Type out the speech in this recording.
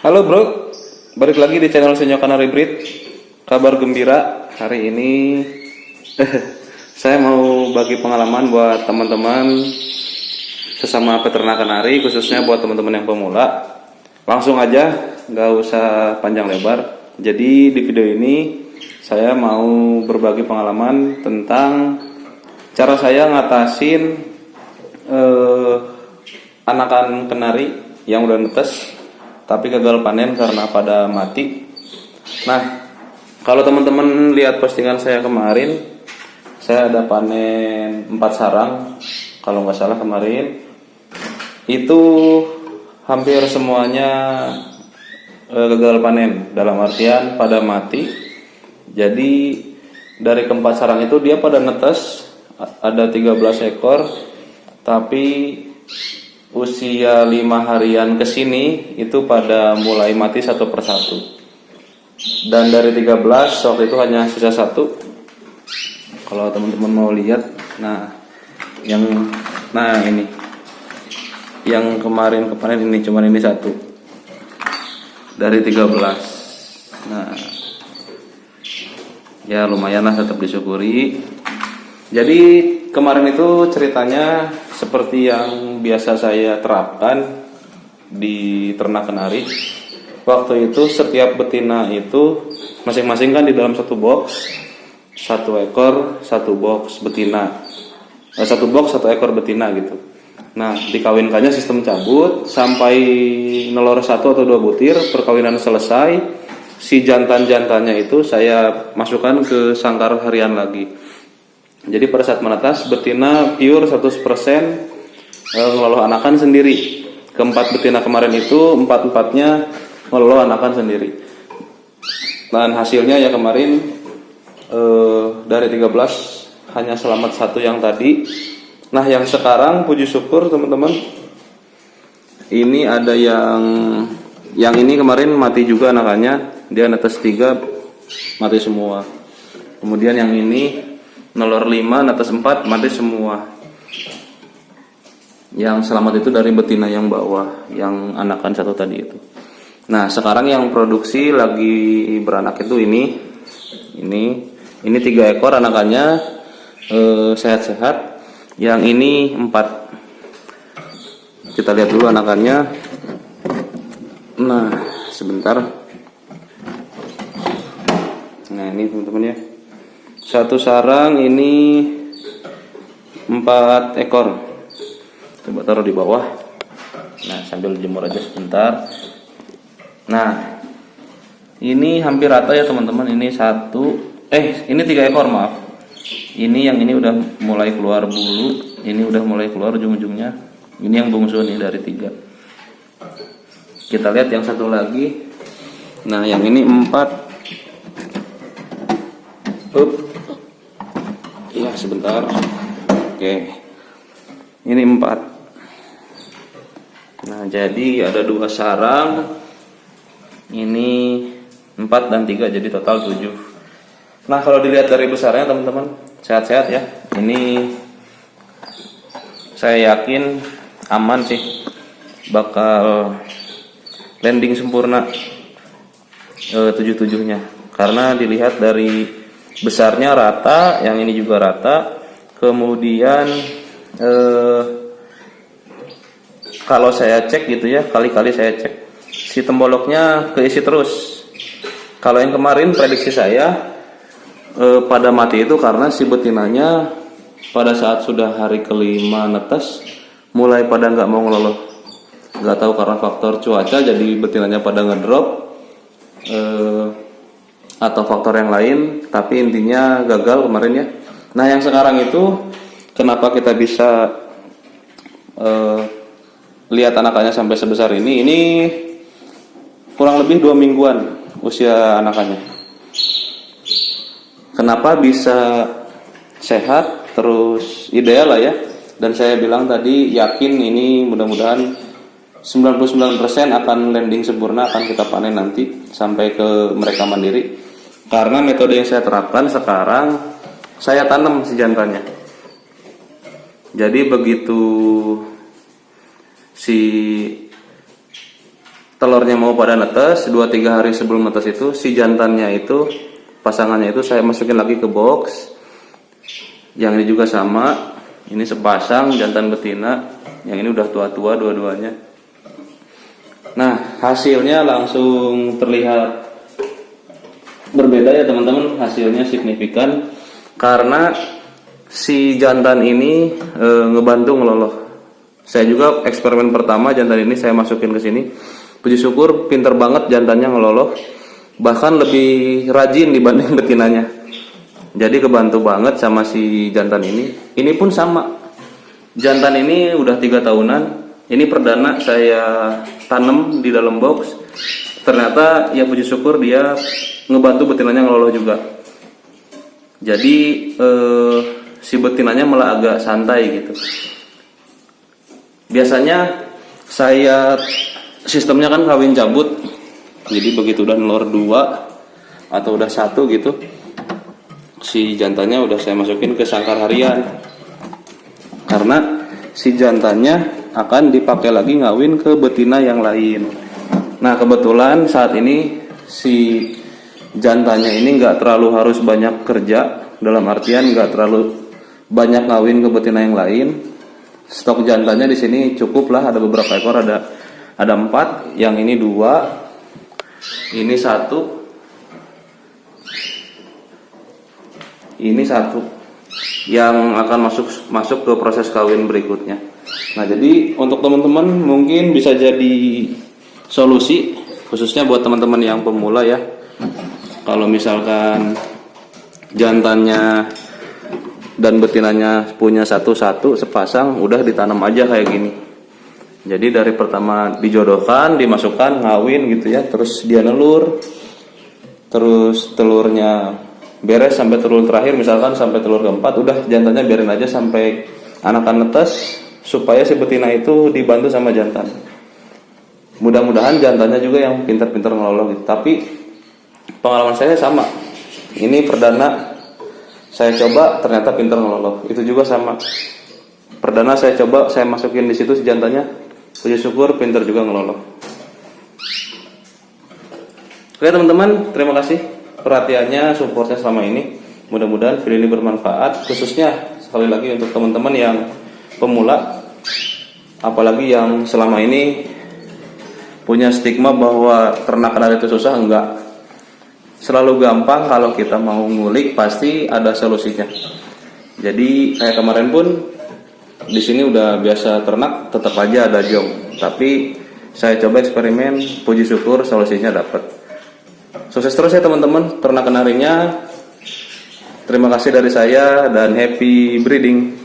Halo bro, balik lagi di channel Senyo Kanari Breed. Kabar gembira, hari ini saya mau bagi pengalaman buat teman-teman sesama peternak kanari, khususnya buat teman-teman yang pemula. Langsung aja, nggak usah panjang lebar. Jadi di video ini saya mau berbagi pengalaman tentang cara saya ngatasin anakan kenari yang udah netes tapi gagal panen karena pada mati. Nah, kalau teman-teman lihat postingan saya kemarin, saya ada panen 4 sarang kalau nggak salah kemarin. Itu hampir semuanya gagal panen, dalam artian pada mati. Jadi dari keempat sarang itu dia pada netes, ada 13 ekor, tapi usia 5 harian ke sini itu pada mulai mati satu persatu. Dan dari 13 waktu itu hanya sisa satu. Kalau teman-teman mau lihat, ini yang kemarin ini cuman ini satu dari 13. Nah, ya lumayan lah, tetap disyukuri. Jadi kemarin itu ceritanya seperti yang biasa saya terapkan di ternak kenari. Waktu itu setiap betina itu masing-masing kan di dalam satu box, satu ekor satu box betina, satu box satu ekor betina gitu. Nah, dikawinkannya sistem cabut sampai nelor 1 atau 2 butir. Perkawinan selesai, si jantan-jantannya itu saya masukkan ke sangkar harian lagi. Jadi pada saat menetas, betina pure 100% ngelola anakan sendiri. Keempat betina kemarin itu empat-empatnya ngelola anakan sendiri. Dan hasilnya ya kemarin dari 13 hanya selamat satu yang tadi. Nah, yang sekarang puji syukur teman-teman, ini ada yang ini kemarin mati juga anakannya. Dia netes 3 mati semua. Kemudian yang ini nelor 5, netes 4, mati semua. Yang selamat itu dari betina yang bawah, yang anakan satu tadi itu. Nah, sekarang yang produksi lagi beranak itu ini 3 ekor anakannya, sehat-sehat. Yang ini 4. Kita lihat dulu anakannya. Nah, sebentar. Nah, ini teman-teman ya. Satu sarang ini 4 ekor. Coba taruh di bawah. Nah, sambil jemur aja sebentar. Nah, ini hampir rata ya teman-teman. Ini ini 3 ekor, maaf. Ini yang ini udah mulai keluar bulu. Ini udah mulai keluar ujung-ujungnya. Ini yang bungsu nih dari 3. Kita lihat yang satu lagi. Nah, yang ini 4. Ya, sebentar. Oke. Ini 4. Nah, jadi ada 2 sarang. Ini 4 dan 3, jadi total 7. Nah, kalau dilihat dari besarnya teman-teman, sehat-sehat ya. Ini saya yakin aman sih, bakal landing sempurna 7-7-nya. Karena dilihat dari besarnya rata, yang ini juga rata. Kemudian kalau saya cek gitu ya, kali-kali saya cek, si temboloknya keisi terus. Kalau yang kemarin prediksi saya pada mati itu karena si betinanya pada saat sudah hari kelima netes mulai pada nggak mau ngeloloh. Nggak tahu karena faktor cuaca jadi betinanya pada ngedrop atau faktor yang lain, tapi intinya gagal kemarin ya. Nah, yang sekarang itu kenapa kita bisa lihat anakannya sampai sebesar ini kurang lebih 2 mingguan usia anakannya. Kenapa bisa sehat terus ideal lah ya. Dan saya bilang tadi yakin ini mudah-mudahan 99% akan landing sempurna, akan kita panen nanti sampai ke mereka mandiri. Karena metode yang saya terapkan sekarang, saya tanam si jantannya. Jadi begitu si telurnya mau pada netes, 2-3 hari sebelum netes itu si jantannya itu, pasangannya itu saya masukin lagi ke box. Yang ini juga sama, ini sepasang jantan betina, yang ini udah tua-tua dua-duanya. Nah, hasilnya langsung terlihat berbeda ya teman-teman, hasilnya signifikan karena si jantan ini ngebantu ngeloloh. Saya juga eksperimen pertama jantan ini saya masukin ke sini. Puji syukur pinter banget jantannya ngeloloh, bahkan lebih rajin dibanding betinanya. Jadi kebantu banget sama si jantan ini. Ini pun sama. Jantan ini udah 3 tahunan. Ini perdana saya tanam di dalam box. Ternyata ya puji syukur dia ngebantu betinanya ngeloloh juga. Jadi si betinanya malah agak santai gitu. Biasanya saya sistemnya kan kawin cabut. Jadi begitu udah nelor 2 atau udah 1 gitu, si jantannya udah saya masukin ke sangkar harian. Karena si jantannya akan dipakai lagi ngawin ke betina yang lain. Nah, kebetulan saat ini si jantannya ini nggak terlalu harus banyak kerja, dalam artian nggak terlalu banyak ngawin ke betina yang lain. Stok jantannya di sini cukup lah, ada beberapa ekor, ada 4, yang ini 2, ini 1, ini 1 yang akan masuk ke proses kawin berikutnya. Nah, jadi untuk teman-teman mungkin bisa jadi solusi khususnya buat teman-teman yang pemula ya. Kalau misalkan jantannya dan betinanya punya satu-satu sepasang, udah ditanam aja kayak gini. Jadi dari pertama dijodohkan, dimasukkan, ngawin gitu ya, terus dia nelur, terus telurnya beres sampai telur terakhir, misalkan sampai telur keempat, udah jantannya biarin aja sampai anakan netes, supaya si betina itu dibantu sama jantan. Mudah-mudahan jantannya juga yang pintar-pintar ngeloloh gitu. Tapi pengalaman saya sama, ini perdana saya coba ternyata pintar ngeloloh. Itu juga sama, perdana saya coba, saya masukin di situ si jantannya, puji syukur pintar juga ngeloloh. Oke teman-teman, terima kasih perhatiannya, supportnya selama ini. Mudah-mudahan video ini bermanfaat, khususnya sekali lagi untuk teman-teman yang pemula, apalagi yang selama ini punya stigma bahwa ternak kenari itu susah. Enggak, selalu gampang. Kalau kita mau ngulik pasti ada solusinya. Jadi kayak kemarin pun di sini udah biasa ternak, tetap aja ada jong. Tapi saya coba eksperimen, puji syukur solusinya dapat. Sukses terus ya teman-teman ternak kenarinya. Terima kasih dari saya dan happy breeding.